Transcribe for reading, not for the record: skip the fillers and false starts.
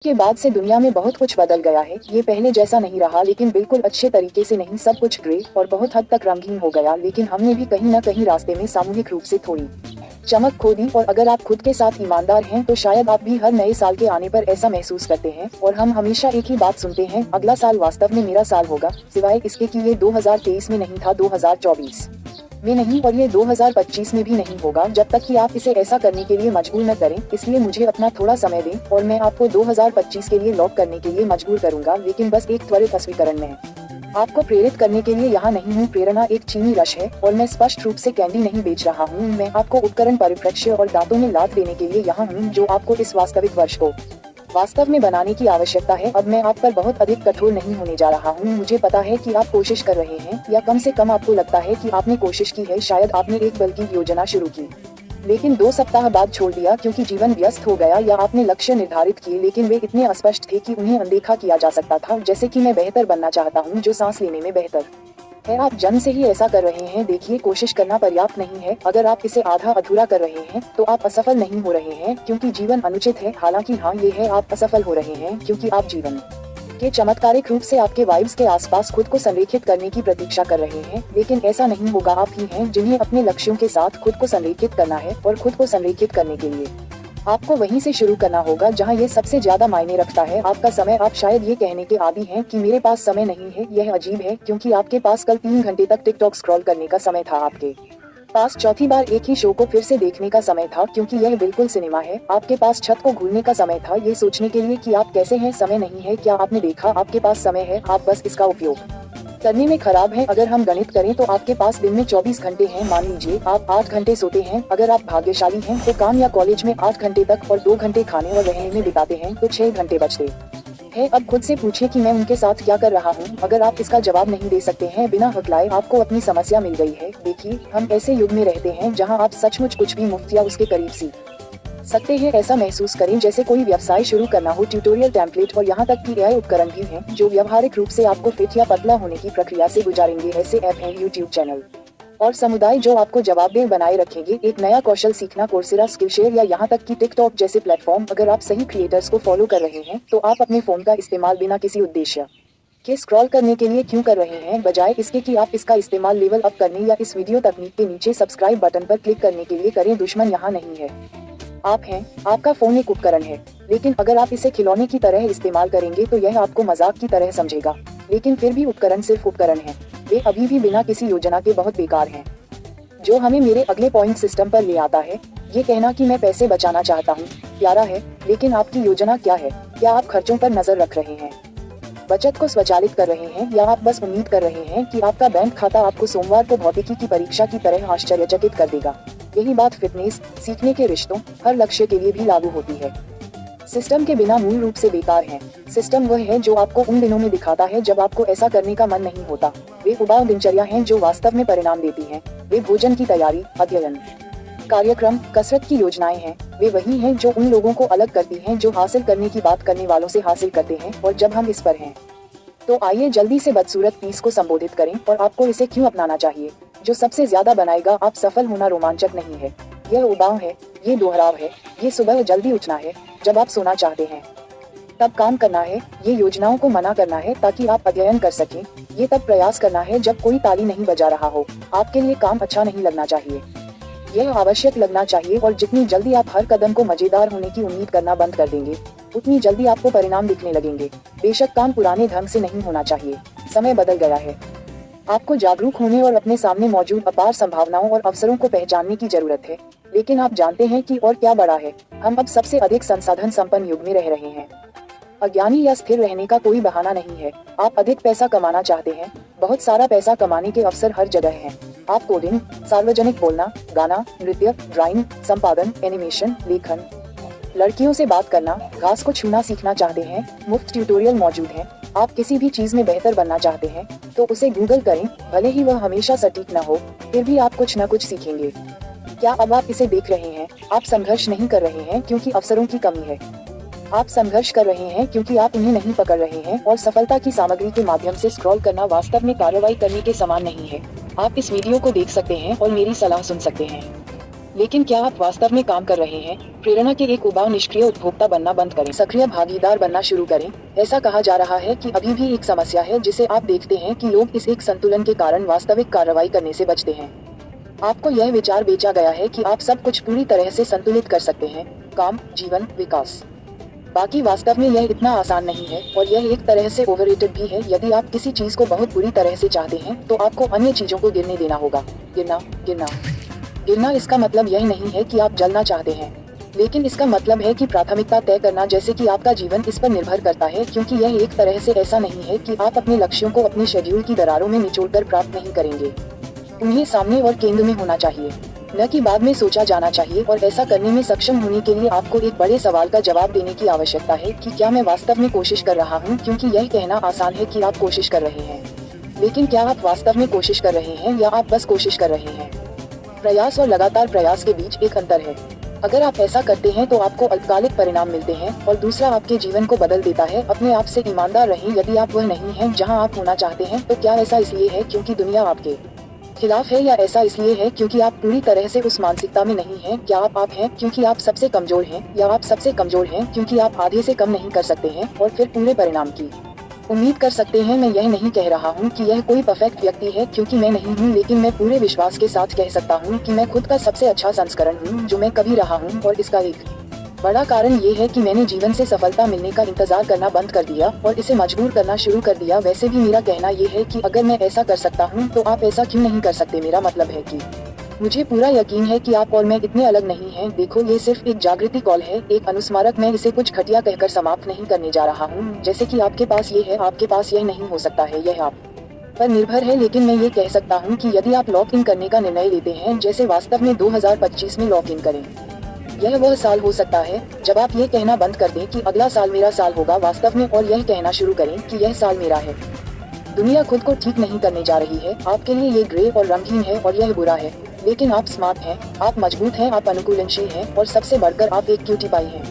के बाद से दुनिया में बहुत कुछ बदल गया है। ये पहले जैसा नहीं रहा, लेकिन बिल्कुल अच्छे तरीके से नहीं। सब कुछ ग्रे और बहुत हद तक रंगीन हो गया, लेकिन हमने भी कहीं न कहीं रास्ते में सामूहिक रूप से थोड़ी चमक खो दी। और अगर आप खुद के साथ ईमानदार हैं तो शायद आप भी हर नए साल के आने पर ऐसा महसूस करते हैं। और हम हमेशा एक ही बात सुनते हैं, अगला साल वास्तव में मेरा साल होगा, सिवाय इसके कि ये 2023 में नहीं था, 2024 में नहीं, और ये 2025 में भी नहीं होगा, जब तक कि आप इसे ऐसा करने के लिए मजबूर न करें। इसलिए मुझे अपना थोड़ा समय दें और मैं आपको 2025 के लिए लॉक करने के लिए मजबूर करूंगा, लेकिन बस एक त्वरित स्वीकरण में। आपको प्रेरित करने के लिए यहाँ नहीं हूँ। प्रेरणा एक चीनी रश है और मैं स्पष्ट रूप से कैंडी नहीं बेच रहा हूँ। मैं आपको उपकरण, परिप्रेक्ष्य और दांतों में लात देने के लिए यहाँ हूँ, जो आपको इस वास्तविक वर्ष को वास्तव में बनाने की आवश्यकता है। अब मैं आप पर बहुत अधिक कठोर नहीं होने जा रहा हूँ। मुझे पता है कि आप कोशिश कर रहे हैं, या कम से कम आपको लगता है कि आपने कोशिश की है। शायद आपने एक बल की योजना शुरू की, लेकिन 2 सप्ताह बाद छोड़ दिया क्योंकि जीवन व्यस्त हो गया, या आपने लक्ष्य निर्धारित किए लेकिन वे इतने अस्पष्ट थे कि उन्हें अनदेखा किया जा सकता था। जैसे कि मैं बेहतर बनना चाहता हूँ, जो सांस लेने में बेहतर है। आप जन्म से ही ऐसा कर रहे हैं। देखिए, कोशिश करना पर्याप्त नहीं है। अगर आप इसे आधा अधूरा कर रहे हैं तो आप असफल नहीं हो रहे हैं, क्योंकि जीवन अनुचित है। हालांकि हाँ, ये है, आप असफल हो रहे हैं क्योंकि आप जीवन के चमत्कारिक रूप से आपके वाइब्स के आसपास खुद को संरेखित करने की प्रतीक्षा कर रहे हैं। लेकिन ऐसा नहीं होगा। आप ही हैं जिन्हें अपने लक्ष्यों के साथ खुद को संरेखित करना है, और खुद को संरेखित करने के लिए आपको वहीं से शुरू करना होगा जहां ये सबसे ज्यादा मायने रखता है, आपका समय। आप शायद ये कहने के आदी हैं कि मेरे पास समय नहीं है। यह अजीब है, क्योंकि आपके पास कल 3 घंटे तक टिकटॉक स्क्रॉल करने का समय था। आपके पास चौथी बार एक ही शो को फिर से देखने का समय था, क्योंकि यह बिल्कुल सिनेमा है। आपके पास छत को घूरने का समय था, ये सोचने के लिए कि आप कैसे हैं। समय नहीं है। क्या आपने देखा? आपके पास समय है, आप बस इसका उपयोग करने में खराब हैं। अगर हम गणित करें तो आपके पास दिन में 24 घंटे हैं। मान लीजिए आप 8 घंटे सोते हैं। अगर आप भाग्यशाली हैं तो काम या कॉलेज में 8 घंटे तक, और 2 घंटे खाने और रहने में बिताते हैं, तो 6 घंटे बचते हैं। अब खुद से पूछिए कि मैं उनके साथ क्या कर रहा हूँ। अगर आप इसका जवाब नहीं दे सकते हैं बिना हकलाए, आपको अपनी समस्या मिल गई है। देखिए, हम ऐसे युग में रहते हैं जहाँ आप सचमुच कुछ भी मुफ्त या उसके करीब सीख सकते हैं। ऐसा महसूस करें जैसे कोई व्यवसाय शुरू करना हो। ट्यूटोरियल, टेम्पलेट और यहाँ तक कि एआई उपकरण भी हैं जो व्यावहारिक रूप से आपको फिट या पतला होने की प्रक्रिया से गुजारेंगे। ऐसे ऐप हैं, यूट्यूब चैनल और समुदाय जो आपको जवाबदेह बनाए रखेंगे। एक नया कौशल सीखना, कोर्सेरा, स्किलशेयर या यहाँ तक कि टिकटॉक जैसे प्लेटफॉर्म। अगर आप सही क्रिएटर्स को फॉलो कर रहे हैं तो आप अपने फोन का इस्तेमाल बिना किसी उद्देश्य के स्क्रॉल करने के लिए क्यों कर रहे हैं, बजाय इसके कि आप इसका इस्तेमाल लेवल अप करने या इस वीडियो तकनीक के नीचे सब्सक्राइब बटन पर क्लिक करने के लिए करें। दुश्मन यहाँ नहीं है, आप हैं। आपका फोन एक उपकरण है, लेकिन अगर आप इसे खिलौने की तरह इस्तेमाल करेंगे तो यह आपको मजाक की तरह समझेगा। लेकिन फिर भी उपकरण सिर्फ उपकरण हैं। वे अभी भी बिना किसी योजना के बहुत बेकार हैं। जो हमें मेरे अगले पॉइंट सिस्टम पर ले आता है। ये कहना कि मैं पैसे बचाना चाहता हूँ प्यारा है, लेकिन आपकी योजना क्या है? क्या आप खर्चों पर नजर रख रहे हैं, बचत को स्वचालित कर रहे हैं, या आप बस उम्मीद कर रहे हैं कि आपका बैंक खाता आपको सोमवार को भौतिकी की परीक्षा की तरह आश्चर्यचकित कर देगा? यही बात फिटनेस, सीखने के रिश्तों, हर लक्ष्य के लिए भी लागू होती है। सिस्टम के बिना मूल रूप से बेकार हैं। सिस्टम वह है जो आपको उन दिनों में दिखाता है जब आपको ऐसा करने का मन नहीं होता। वे उबाऊ दिनचर्या हैं जो वास्तव में परिणाम देती हैं। वे भोजन की तैयारी, अध्ययन, कार्यक्रम, कसरत की योजनाएं हैं। वे वही हैं जो उन लोगों को अलग करती हैं जो हासिल करने की बात करने वालों से हासिल करते हैं। और जब हम इस पर हैं तो आइए जल्दी से बदसूरत पीस को संबोधित करें और आपको इसे क्यों अपनाना चाहिए। जो सबसे ज्यादा बनाएगा आप सफल होना रोमांचक नहीं है, यह उबाऊ है, ये दोहराव है, ये सुबह जल्दी उठना है जब आप सोना चाहते हैं, तब काम करना है, ये योजनाओं को मना करना है ताकि आप अध्ययन कर सकें, ये तब प्रयास करना है जब कोई ताली नहीं बजा रहा हो। आपके लिए काम अच्छा नहीं लगना चाहिए, यह आवश्यक लगना चाहिए। और जितनी जल्दी आप हर कदम को मजेदार होने की उम्मीद करना बंद कर देंगे, उतनी जल्दी आपको परिणाम दिखने लगेंगे। बेशक काम पुराने ढंग से नहीं होना चाहिए, समय बदल गया है। आपको जागरूक होने और अपने सामने मौजूद अपार संभावनाओं और अवसरों को पहचानने की जरूरत है। लेकिन आप जानते हैं कि और क्या बड़ा है? हम अब सबसे अधिक संसाधन संपन्न युग में रह रहे हैं। अज्ञानी या स्थिर रहने का कोई बहाना नहीं है। आप अधिक पैसा कमाना चाहते हैं, बहुत सारा पैसा कमाने के अवसर हर जगह हैं। आप कोडिंग, सार्वजनिक बोलना, गाना, नृत्य, ड्राइंग, संपादन, एनिमेशन, लेखन, लड़कियों से बात करना, घास को छूना सीखना चाहते हैं, मुफ्त ट्यूटोरियल मौजूद हैं। आप किसी भी चीज में बेहतर बनना चाहते हैं तो उसे गूगल करें, भले ही वह हमेशा सटीक न हो, फिर भी आप कुछ न कुछ सीखेंगे। क्या अब आप इसे देख रहे हैं? आप संघर्ष नहीं कर रहे हैं क्योंकि अवसरों की कमी है, आप संघर्ष कर रहे हैं क्योंकि आप उन्हें नहीं पकड़ रहे हैं। और सफलता की सामग्री के माध्यम से स्क्रॉल करना वास्तव में कार्रवाई करने के समान नहीं है। आप इस वीडियो को देख सकते हैं और मेरी सलाह सुन सकते हैं, लेकिन क्या आप वास्तव में काम कर रहे हैं? प्रेरणा के एक उबाऊ निष्क्रिय उपभोक्ता बनना बंद करें, सक्रिय भागीदार बनना शुरू करें। ऐसा कहा जा रहा है कि अभी भी एक समस्या है जिसे आप देखते हैं कि लोग इस एक संतुलन के कारण वास्तविक कार्रवाई करने से बचते हैं। आपको यह विचार बेचा गया है कि आप सब कुछ पूरी तरह से संतुलित कर सकते हैं, काम, जीवन, विकास। बाकी वास्तव में यह इतना आसान नहीं है और यह एक तरह से ओवररेटेड भी है। यदि आप किसी चीज को बहुत बुरी तरह से चाहते हैं तो आपको अन्य चीजों को गिरने देना होगा। गिरना गिरना गिरना इसका मतलब यह नहीं है कि आप जलना चाहते हैं, लेकिन इसका मतलब है कि प्राथमिकता तय करना, जैसे कि आपका जीवन इस पर निर्भर करता है, क्योंकि यह एक तरह से ऐसा नहीं है कि आप अपने लक्ष्यों को अपने शेड्यूल की दरारों में निचोड़कर प्राप्त नहीं करेंगे। उन्हें सामने और केंद्र में होना चाहिए, न कि बाद में सोचा जाना चाहिए। और ऐसा करने में सक्षम होने के लिए आपको एक बड़े सवाल का जवाब देने की आवश्यकता है कि क्या मैं वास्तव में कोशिश कर रहा हूँ, क्योंकि यह कहना आसान है कि आप कोशिश कर रहे हैं, लेकिन क्या आप वास्तव में कोशिश कर रहे हैं या आप बस कोशिश कर रहे हैं? प्रयास और लगातार प्रयास के बीच एक अंतर है। अगर आप ऐसा करते हैं तो आपको अल्पकालिक परिणाम मिलते हैं और दूसरा आपके जीवन को बदल देता है। अपने आप से ईमानदार रहें। यदि आप वह नहीं हैं जहां आप होना चाहते हैं, तो क्या ऐसा इसलिए है क्योंकि दुनिया आपके खिलाफ है, या ऐसा इसलिए है क्योंकि आप पूरी तरह से उस मानसिकता में नहीं हैं? क्या आप हैं क्योंकि आप सबसे कमजोर हैं, या आप सबसे कमजोर हैं क्योंकि आप आधे से कम नहीं कर सकते हैं और फिर पूरे परिणाम की उम्मीद कर सकते हैं? मैं यह नहीं कह रहा हूँ कि यह कोई परफेक्ट व्यक्ति है, क्योंकि मैं नहीं हूँ, लेकिन मैं पूरे विश्वास के साथ कह सकता हूँ कि मैं खुद का सबसे अच्छा संस्करण हूँ जो मैं कभी रहा हूँ। और इसका एक बड़ा कारण ये है कि मैंने जीवन से सफलता मिलने का इंतजार करना बंद कर दिया और इसे मजबूर करना शुरू कर दिया। वैसे भी मेरा कहना ये है कि अगर मैं ऐसा कर सकता हूँ तो आप ऐसा क्यों नहीं कर सकते? मेरा मतलब है कि मुझे पूरा यकीन है कि आप और मैं इतने अलग नहीं हैं। देखो, ये सिर्फ एक जागृति कॉल है, एक अनुस्मारक। मैं इसे कुछ घटिया कहकर समाप्त नहीं करने जा रहा हूँ, जैसे कि आपके पास ये है, आपके पास यह नहीं हो सकता है। यह आप पर निर्भर है, लेकिन मैं ये कह सकता हूँ कि यदि आप लॉक इन करने का निर्णय लेते हैं, जैसे वास्तव में 2025 में लॉक इन करें, यह वह साल हो सकता है जब आप ये कहना बंद कर दें कि अगला साल मेरा साल होगा वास्तव में, और यह कहना शुरू करें कि यह साल मेरा है। दुनिया खुद को ठीक नहीं करने जा रही है। आपके लिए ये ग्रे और रंगहीन है और यह बुरा है, लेकिन आप स्मार्ट हैं, आप मजबूत हैं, आप अनुकूलनशील हैं और सबसे बढ़कर आप एक क्यूटी पाई हैं।